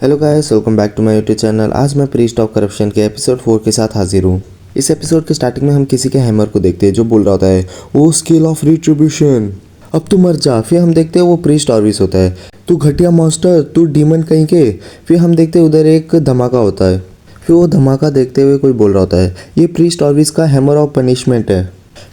Hello guys, welcome back to my YouTube channel. आज मैं priest of corruption के episode 4 के साथ हाजिर हूँ। इस एपिसोड के स्टार्टिंग में हम किसी के हैमर को देखते हैं जो बोल रहा होता है वो स्केल ऑफ रिट्रीब्यूशन, अब तू मर जा। फिर हम देखते हैं वो प्रीस्ट ऑर्विस होता है, तू घटिया मॉन्स्टर, तू डीमन कहीं के। फिर हम देखते हैं उधर एक धमाका होता है। फिर वो धमाका देखते हुए कोई बोल रहा होता है ये प्रीस्ट ऑर्विस का हैमर ऑफ पनिशमेंट है।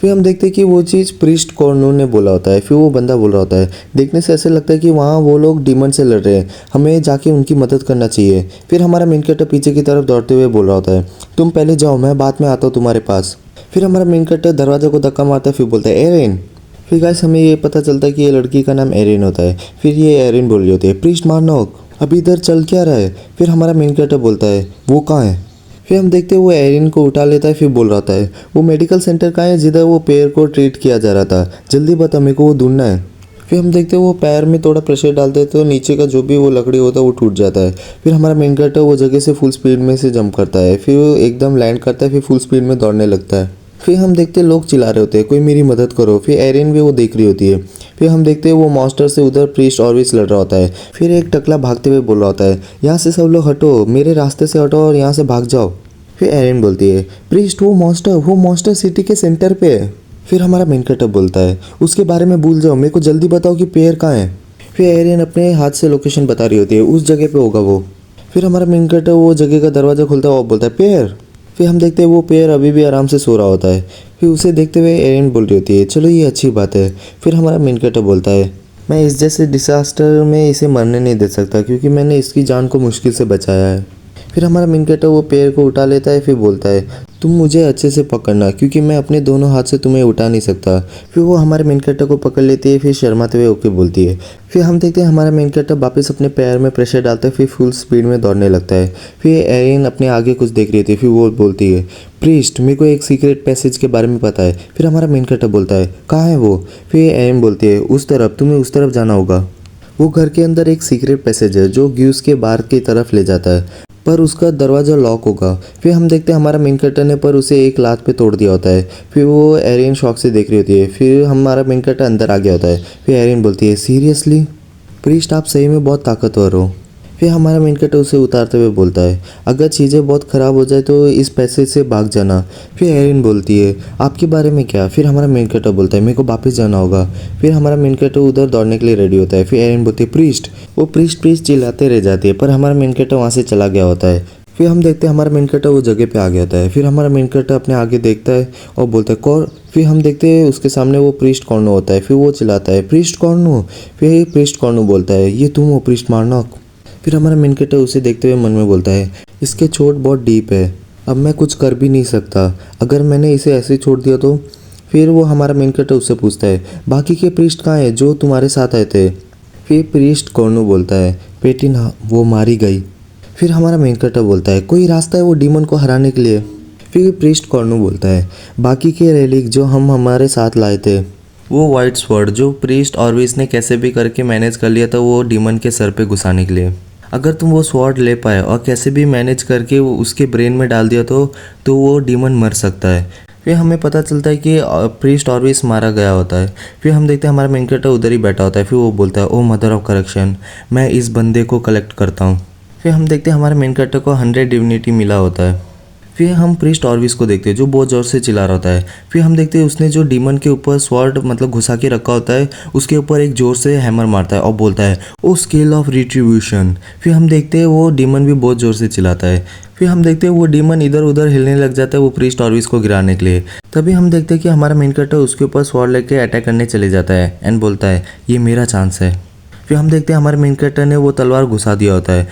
फिर हम देखते हैं कि वो चीज़ प्रीस्ट कॉर्नो ने बोला होता है। फिर वो बंदा बोल रहा होता है देखने से ऐसे लगता है कि वहाँ वो लोग डीमन से लड़ रहे हैं, हमें जाके उनकी मदद करना चाहिए। फिर हमारा मेन कैरेक्टर पीछे की तरफ दौड़ते हुए बोल रहा होता है तुम पहले जाओ, मैं बाद में आता हूँ तुम्हारे पास। फिर हमारा मेन कैरेक्टर दरवाजे को धक्का मारता है, फिर बोलता है एरिन। फिर गाइस हमें ये पता चलता है कि ये लड़की का नाम एरिन होता है। फिर ये एरिन बोल रही होती है प्रीस्ट मार्नोक अभी इधर चल क्या रहा है। फिर हमारा मेन कैरेक्टर बोलता है वो कहाँ है। फिर हम देखते हैं वो एरिन को उठा लेता है। फिर बोल रहा था है वो मेडिकल सेंटर का है जिधर वो पैर को ट्रीट किया जा रहा था, जल्दी बता मेरे को वो ढूंढना है। फिर हम देखते हैं वो पैर में थोड़ा प्रेशर डालते हैं तो नीचे का जो भी वो लकड़ी होता है वो टूट जाता है। फिर हमारा मेन कैरेक्टर वो जगह से फुल स्पीड में से जंप करता है, फिर वो एकदम लैंड करता है, फिर फुल स्पीड में दौड़ने लगता है। फिर हम देखते हैं लोग चिल्ला रहे होते हैं कोई मेरी मदद करो। फिर एरिन भी वो देख रही होती है। फिर हम देखते हैं वो मॉन्स्टर से उधर प्रीस्ट ऑर्विस लड़ रहा होता है। फिर एक टकला भागते हुए बोल रहा होता है यहाँ से सब लोग हटो, मेरे रास्ते से हटो और यहाँ से भाग जाओ। फिर एरिन बोलती है प्रीस्ट वो मॉन्स्टर सिटी के सेंटर पे है। फिर हमारा मेन कैरेक्टर बोलता है उसके बारे में भूल जाओ, मेरे को जल्दी बताओ कि पेयर कहाँ है। फिर एरिन अपने हाथ से लोकेशन बता रही होती है उस जगह पे होगा वो। फिर हमारा मेन कैरेक्टर वो जगह का दरवाज़ा खोलता है और बोलता है पेयर। फिर हम देखते हैं वो पेयर अभी भी आराम से सो रहा होता है। फिर उसे देखते हुए एरिन बोल रही होती है चलो ये अच्छी बात है। फिर हमारा मेन कैरेक्टर बोलता है मैं इस जैसे डिसास्टर में इसे मरने नहीं दे सकता क्योंकि मैंने इसकी जान को मुश्किल से बचाया है। फिर हमारा मेन कैरेक्टर वो पैर को उठा लेता है। फिर बोलता है तुम मुझे अच्छे से पकड़ना क्योंकि मैं अपने दोनों हाथ से तुम्हें उठा नहीं सकता। फिर वो हमारे मेन कैरेक्टर को पकड़ लेती है, फिर शर्माते हुए ओके बोलती है। फिर हम देखते हैं हमारा मेन कैरेक्टर वापस अपने पैर में प्रेशर डालता है, फिर फुल स्पीड में दौड़ने लगता है। फिर एरिन अपने आगे कुछ देख रही थी। फिर वो बोलती है प्रीस्ट मेरे को एक सीक्रेट पैसेज के बारे में पता है। फिर हमारा मेन कैरेक्टर बोलता है कहाँ है वो। फिर एरिन बोलती है उस तरफ, तुम्हें उस तरफ जाना होगा। वो घर के अंदर एक सीक्रेट पैसेज है जो ग्यूस के बाहर की तरफ ले जाता है पर उसका दरवाज़ा लॉक होगा। फिर हम देखते हैं हमारा मेन कैरेक्टर ने पर उसे एक लात पे तोड़ दिया होता है। फिर वो एरिन शॉक से देख रही होती है। फिर हमारा मेन कैरेक्टर अंदर आ गया होता है। फिर एरिन बोलती है सीरियसली प्रीस्ट आप सही में बहुत ताकतवर हो। फिर हमारा मेन कैरेक्टर उसे उतारते हुए बोलता है अगर चीज़ें बहुत ख़राब हो जाए तो इस पैसे से भाग जाना। फिर एरिन बोलती है आपके बारे में क्या। फिर हमारा मेन कैरेक्टर बोलता है मेरे को वापस जाना होगा। फिर हमारा मेन कैरेक्टर उधर दौड़ने के लिए रेडी होता है। फिर एरिन बोलती है प्रीस्ट। वो प्रीस्ट चिल्लाते रह जाती है पर हमारा मेन कैरेक्टर वहाँ से चला गया होता है। फिर हम देखते हैं हमारा मेन कैरेक्टर वो जगह पे आ गया होता है। फिर हमारा मेन कैरेक्टर अपने आगे देखता है और बोलता है कौन। फिर हम देखते हैं उसके सामने वो प्रीस्ट कॉर्नो होता है। फिर वो चिल्लाता है प्रीस्ट कॉर्नो। फिर प्रीस्ट कॉर्नो बोलता है ये तुम हो प्रीस्ट मार्नोक। फिर हमारा मेन कैरेक्टर उसे देखते हुए मन में बोलता है इसके चोट बहुत डीप है, अब मैं कुछ कर भी नहीं सकता, अगर मैंने इसे ऐसे छोड़ दिया तो। फिर वो हमारा मेन कैरेक्टर उससे पूछता है बाकी के प्रीस्ट कहाँ हैं जो तुम्हारे साथ आए थे। फिर प्रीस्ट कॉर्नो बोलता है पेटिना वो मारी गई। फिर हमारा मेन कैरेक्टर बोलता है कोई रास्ता है वो डीमन को हराने के लिए। फिर प्रीस्ट कॉर्नो बोलता है बाकी के रेलिक जो हम हमारे साथ लाए थे, वो वाइट स्वॉर्ड जो प्रीस्ट ऑर्विस ने कैसे भी करके मैनेज कर लिया था वो डीमन के सर पे घुसाने के लिए, अगर तुम वो स्वॉर्ड ले पाए और कैसे भी मैनेज करके वो उसके ब्रेन में डाल दिया तो वो डीमन मर सकता है। फिर हमें पता चलता है कि प्रीस्ट ऑर्विस मारा गया होता है। फिर हम देखते हैं हमारा मेन कैरेक्टर उधर ही बैठा होता है। फिर वो बोलता है ओ मदर ऑफ करेक्शन, मैं इस बंदे को कलेक्ट करता हूँ। फिर हम देखते हैं हमारे मेन कैरेक्टर को 100 डिविनिटी मिला होता है। फिर हम प्रीस्ट ऑर्विस को देखते हैं जो बहुत ज़ोर से चिल्ला रहा होता है। फिर हम देखते हैं उसने जो डीमन के ऊपर स्वॉर्ड मतलब घुसा के रखा होता है उसके ऊपर एक ज़ोर से हैमर मारता है और बोलता है ओ स्केल ऑफ रिट्रीब्यूशन। फिर हम देखते हैं वो डीमन भी बहुत ज़ोर से चिल्लाता है। फिर हम देखते हैं वो डीमन इधर उधर हिलने लग जाता है वो प्रीस्ट ऑर्विस को गिराने के लिए। तभी हम देखते हैं कि हमारा मेन कैरेक्टर उसके ऊपर स्वॉर्ड लेके अटैक करने चले जाता है एंड बोलता है ये मेरा चांस है। फिर हम देखते हैं हमारे मेन कैरेक्टर ने वो तलवार घुसा दिया होता है।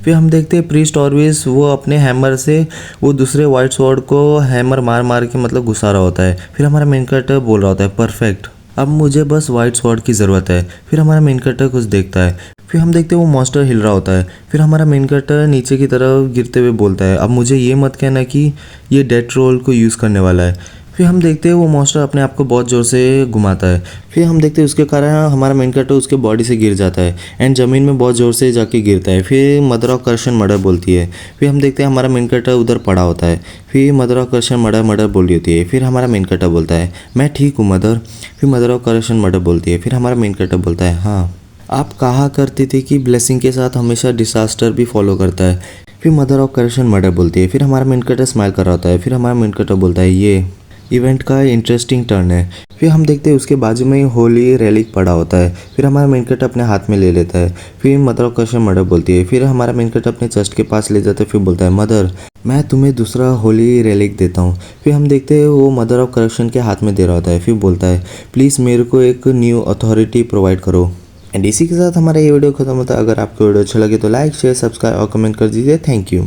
फिर हम देखते हैं प्रीस्ट ऑर्विस वो अपने हैमर से वो दूसरे वाइट स्वॉर्ड को हैमर मार मार के मतलब घुसा रहा होता है। फिर हमारा मेन कैरेक्टर बोल रहा होता है परफेक्ट, अब मुझे बस वाइट स्वॉर्ड की ज़रूरत है। फिर हमारा मेन कैरेक्टर कुछ देखता है। फिर हम देखते हैं वो मॉन्स्टर हिल रहा होता है। फिर हमारा मेन कैरेक्टर नीचे की तरफ गिरते हुए बोलता है अब मुझे ये मत कहना कि ये डेथ रोल को यूज़ करने वाला है। फिर हम देखते हैं वो मॉन्स्टर अपने आप को बहुत ज़ोर से घुमाता है। फिर हम देखते हैं उसके कारण हमारा मेन कैरेक्टर उसके बॉडी से गिर जाता है एंड ज़मीन में बहुत ज़ोर से जाके गिरता है। फिर मदर ऑफ कर्शन मर्डर बोलती है। फिर हम देखते हैं हमारा मेन कैरेक्टर उधर पड़ा होता है। फिर मदर ऑफ कर्शन मर्डर बोल रही होती है। फिर हमारा मेन कैरेक्टर बोलता है मैं ठीक हूँ मदर। फिर मदर ऑफ कर्शन मर्डर बोलती है। फिर हमारा मेन कैरेक्टर बोलता है हाँ आप कहा करते थे कि ब्लेसिंग के साथ हमेशा डिसास्टर भी फॉलो करता है। फिर मदर ऑफ करप्शन मर्डर बोलती है। फिर हमारा मेन कैरेक्टर स्माइल कर रहा होता है। फिर हमारा मेन कैरेक्टर बोलता है ये इवेंट का इंटरेस्टिंग टर्न है। फिर हम देखते हैं उसके बाजू में ही होली रेलिक पड़ा होता है। फिर हमारा मेन कैरेक्टर अपने हाथ में ले लेता है। फिर मदर ऑफ करप्शन मर्डर बोलती है। फिर हमारा मेन कैरेक्टर अपने चर्च के पास ले जाता है। फिर बोलता है मदर मैं तुम्हें दूसरा होली रेलिक देता हूँ। फिर हम देखते हैं वो मदर ऑफ करप्शन के हाथ में दे रहा होता है। फिर बोलता है प्लीज़ मेरे को एक न्यू अथॉरिटी प्रोवाइड करो। एंड इसी के साथ हमारा ये वीडियो खत्म होता है। अगर आपको वीडियो अच्छा लगे तो लाइक शेयर सब्सक्राइब और कमेंट कर दीजिए। Thank you.